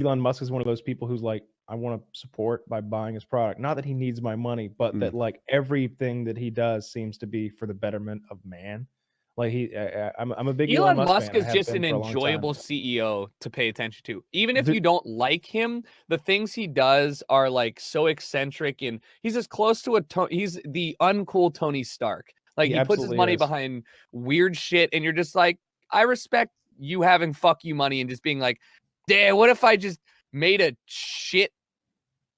Elon Musk is one of those people who's like, I want to support by buying his product. Not that he needs my money, but that like everything that he does seems to be for the betterment of man. Like I'm a big Elon Elon Musk Musk fan. I is have just been an for a long time. enjoyable CEO to pay attention to. Even if The- you don't like him, the things he does are like so eccentric, and he's as close to he's the uncool Tony Stark. Like He he puts his absolutely money is. behind weird shit, and you're just like, I respect you having fuck you money and just being like, damn, what if I just made a shit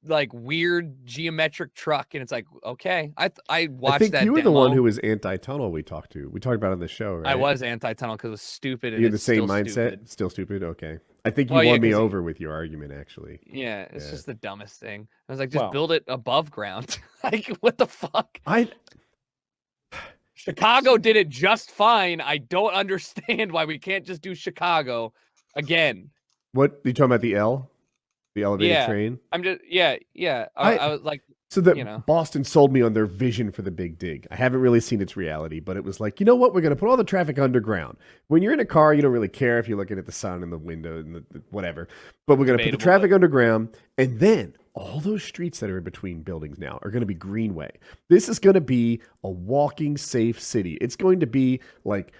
like weird geometric truck? And it's like, okay, I watched think that you were demo. the one who was anti-tunnel. We talked about it on the show, right? I was anti-tunnel because it was stupid. And You're the it's same still mindset. stupid. Still stupid. Okay, I think you Well, yeah, won me 'cause over with your argument. Actually, yeah, it's Yeah. just the dumbest thing. I was like, just Well- build it above ground. Like, what the fuck? I Chicago did it just fine. I don't understand why we can't just do Chicago again. what you talking about the elevated Yeah. train? I'm just yeah. I was like, So that you know. Boston sold me on their vision for the big dig. I haven't really seen its reality, but it was like, you know what? We're going to put all the traffic underground. When you're in a car, you don't really care if you're looking at the sun and the window and the whatever. But we're going to put the Debatable, traffic underground, and then all those streets that are in between buildings now are going to be greenway. This is going to be a walking safe city. It's going to be like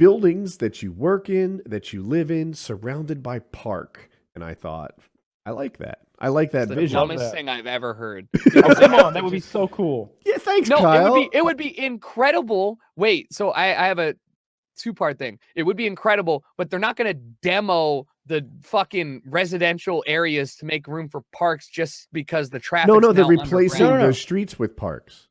buildings that you work in, that you live in, surrounded by park. And I thought, I like that. I like that It's the vision. dumbest thing I've ever heard. Oh, come on, that would be so cool. Yeah, thanks, No, Kyle. it would be incredible. Wait, so I have a two-part thing. It would be incredible, but they're not going to demo the fucking residential areas to make room for parks just because the traffic. No, they're replacing No. those streets with parks.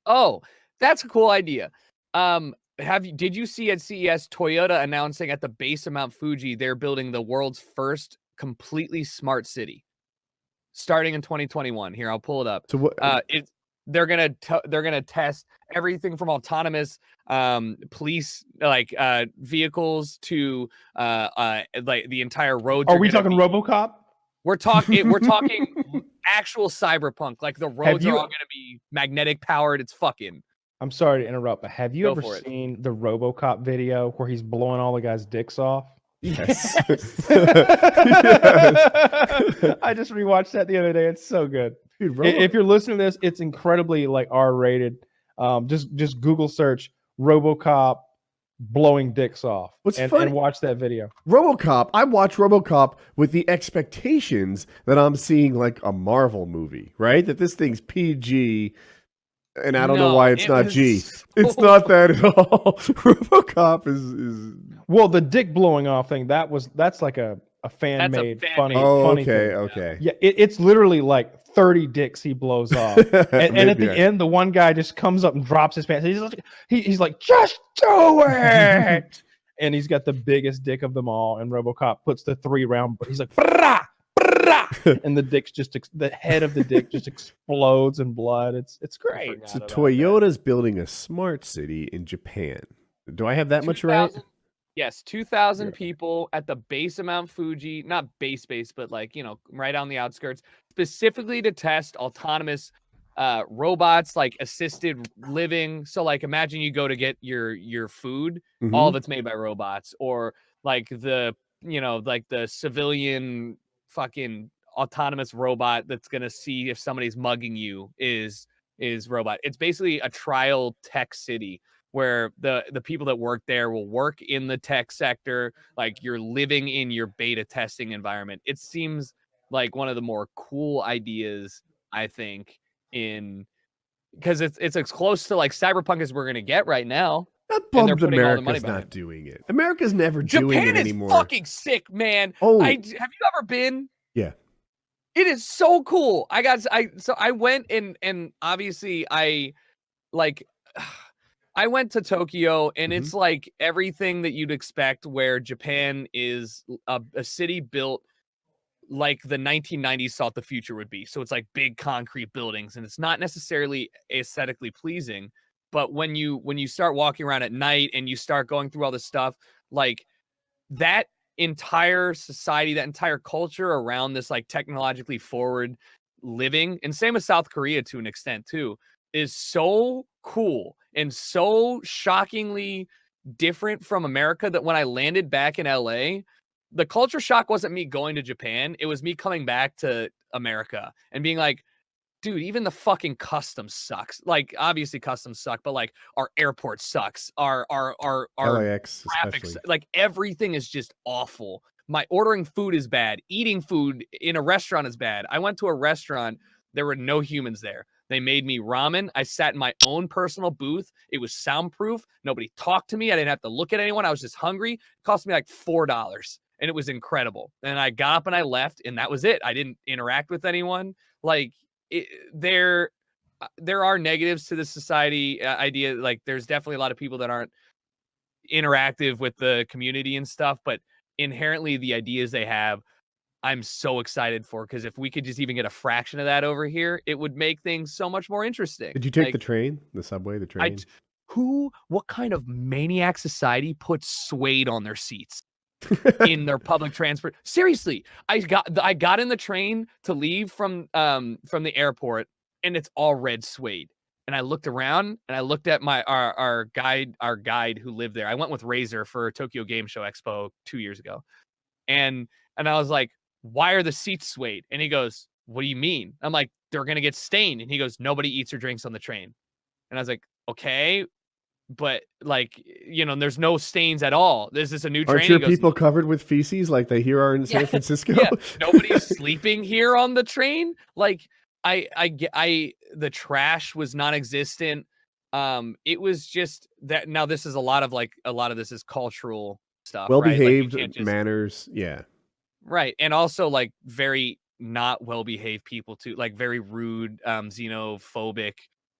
Oh, that's a cool idea. Did you see at CES Toyota announcing at the base of Mount Fuji they're building the world's first completely smart city starting in 2021? Here, I'll pull it up. So what? They're gonna test everything from autonomous police vehicles to like the entire road. Are we talking RoboCop? We're talking actual cyberpunk. Like the roads are all gonna be magnetic powered. It's fucking. I'm sorry to interrupt, but have you Go ever for it. seen the RoboCop video where he's blowing all the guys' dicks off? Yes. I just rewatched that the other day. It's so good. Dude, If you're listening to this, it's incredibly like R-rated. Just Google search RoboCop blowing dicks off and watch that video. RoboCop, I watch RoboCop with the expectations that I'm seeing like a Marvel movie, right? That this thing's PG, and I don't know why it's not G. It's not that at all. RoboCop is well, the dick blowing off thing, that's like a fan-made funny. Okay, thing. okay. Yeah, it's literally like 30 dicks he blows off, and at the end, the one guy just comes up and drops his pants. He's like, just do it, and he's got the biggest dick of them all. And RoboCop puts the 3-round. He's like, brah, brah, and the dick's the head of the dick just explodes in blood. It's great. So Toyota's building a smart city in Japan. Do I have that much right? Yes, 2,000 people at the base of Mount Fuji, not base, but like, right on the outskirts, specifically to test autonomous robots, like assisted living. So like, imagine you go to get your food, all of it's made by robots, or like the civilian fucking autonomous robot that's going to see if somebody's mugging you is robot. It's basically a trial tech city where the people that work there will work in the tech sector, like you're living in your beta testing environment. It seems like one of the more cool ideas, I think, because it's as close to like cyberpunk as we're gonna get right now. That bummed America's not doing it. America's never doing it anymore. Japan is fucking sick, man. Oh, have you ever been? Yeah. It is so cool. I went and obviously I went to Tokyo, and it's like everything that you'd expect, where Japan is a city built like the 1990s thought the future would be. So it's like big concrete buildings, and it's not necessarily aesthetically pleasing. But when you start walking around at night and you start going through all this stuff, like that entire society, that entire culture around this like technologically forward living, and same with South Korea to an extent too, is so cool and so shockingly different from America that when I landed back in LA, the culture shock wasn't me going to Japan. It was me coming back to America and being like, dude, even the fucking customs sucks. Like, obviously customs suck, but like our airport sucks. Our LAX traffic, especially. like everything is just awful. My ordering food is bad. Eating food in a restaurant is bad. I went to a restaurant. There were no humans there. They made me ramen. I sat in my own personal booth. It was soundproof. Nobody talked to me. I didn't have to look at anyone. I was just hungry. It cost me like $4 and it was incredible. And I got up and I left and that was it. I didn't interact with anyone. Like, there are negatives to the society idea. Like there's definitely a lot of people that aren't interactive with the community and stuff, but inherently the ideas they have, I'm so excited for, because if we could just even get a fraction of that over here, it would make things so much more interesting. Did you take the train, the subway, the train? What kind of maniac society puts suede on their seats? In their public transport. Seriously, I got in the train to leave from the airport and it's all red suede. And I looked around and I looked at our guide who lived there. I went with Razor for Tokyo Game Show Expo 2 years ago. And I was like, "Why are the seats suede?" And he goes, "What do you mean?" I'm like, "They're going to get stained." And he goes, "Nobody eats or drinks on the train." And I was like, "Okay, but like, there's no stains at all. This is a new train." Aren't your people covered with feces like they here are in San Francisco? Yeah, nobody's sleeping here on the train. Like, the trash was non-existent. It was just that. Now this is a lot of this is cultural stuff. Well-behaved, right? Like manners. Yeah. Right. And also like very not well-behaved people too, like very rude, xenophobic,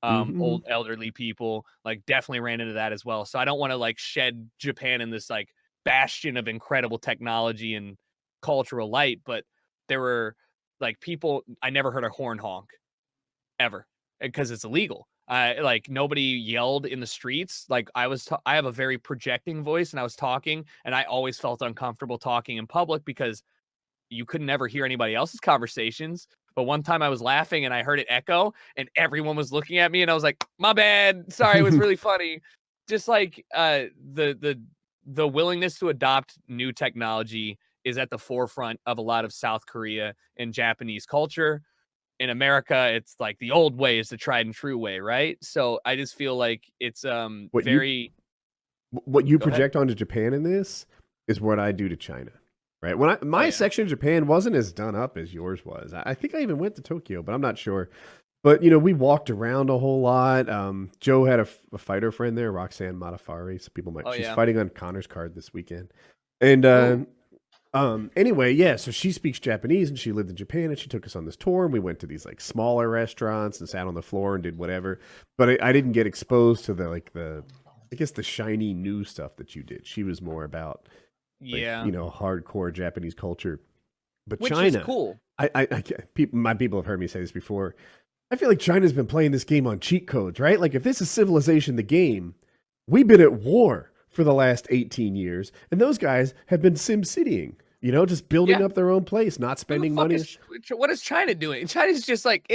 old elderly people, like definitely ran into that as well. So I don't want to like shed Japan in this like bastion of incredible technology and cultural light, but there were like people, I never heard a horn honk ever because it's illegal. Like nobody yelled in the streets. Like I have a very projecting voice and I was talking and I always felt uncomfortable talking in public because you could never hear anybody else's conversations. But one time I was laughing and I heard it echo and everyone was looking at me and I was like, "My bad. Sorry, it was really funny." Just like the willingness to adopt new technology is at the forefront of a lot of South Korea and Japanese culture. In America, it's like the old way is the tried and true way, right? So I just feel like it's What you project onto Japan in this is what I do to China. Right. When my section of Japan wasn't as done up as yours was. I think I even went to Tokyo, but I'm not sure. But we walked around a whole lot. Joe had a fighter friend there, Roxanne Matafari. So people might. She's fighting on Connor's card this weekend. And anyway, yeah. So she speaks Japanese, and she lived in Japan, and she took us on this tour. And we went to these like smaller restaurants and sat on the floor and did whatever. But I didn't get exposed to the shiny new stuff that you did. She was more about. Hardcore Japanese culture, but which China is cool. My people have heard me say this before. I feel like China's been playing this game on cheat codes, right? Like if this is Civilization, the game, we've been at war for the last 18 years, and those guys have been SimCitying, just building up their own place, not spending money. What is China doing? China's just like,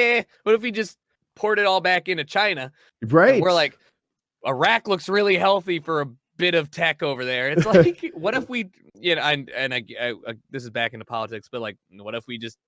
what if we just poured it all back into China? Right. And we're like, Iraq looks really healthy for a bit of tech over there. It's like, what if we, this is back into politics, but like, what if we just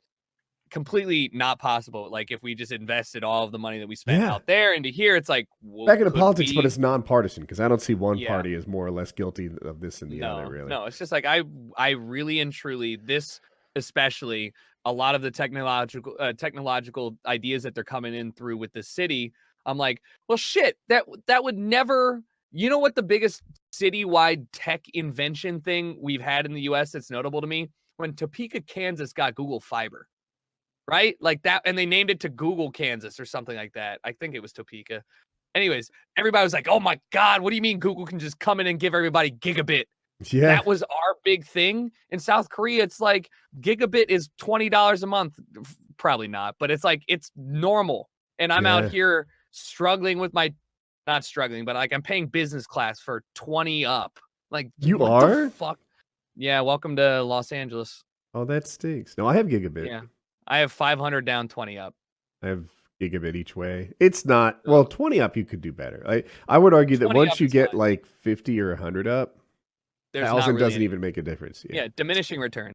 completely not possible? Like, if we just invested all of the money that we spent out there into here, it's like back into politics, but it's nonpartisan because I don't see one party as more or less guilty of this than the other. Really, no. It's just like I really and truly this, especially a lot of the technological ideas that they're coming in through with the city. I'm like, well, shit, that would never. You know what the biggest citywide tech invention thing we've had in the US that's notable to me? When Topeka, Kansas got Google Fiber, right? Like that, and they named it to Google Kansas or something like that. I think it was Topeka. Anyways, everybody was like, "Oh my God, what do you mean Google can just come in and give everybody gigabit?" Yeah. That was our big thing. In South Korea, it's like gigabit is $20 a month. Probably not, but it's like, it's normal. And I'm out here struggling with not struggling, but like I'm paying business class for 20 up. Like, you are? The fuck? Yeah, welcome to Los Angeles. Oh, that stinks. No, I have gigabit. Yeah, I have 500 down, 20 up. I have gigabit each way. It's not 20 up. You could do better. I would argue that once you get like 50 or 100 up, there's not Thousand really doesn't any- even make a difference. yeah, diminishing return.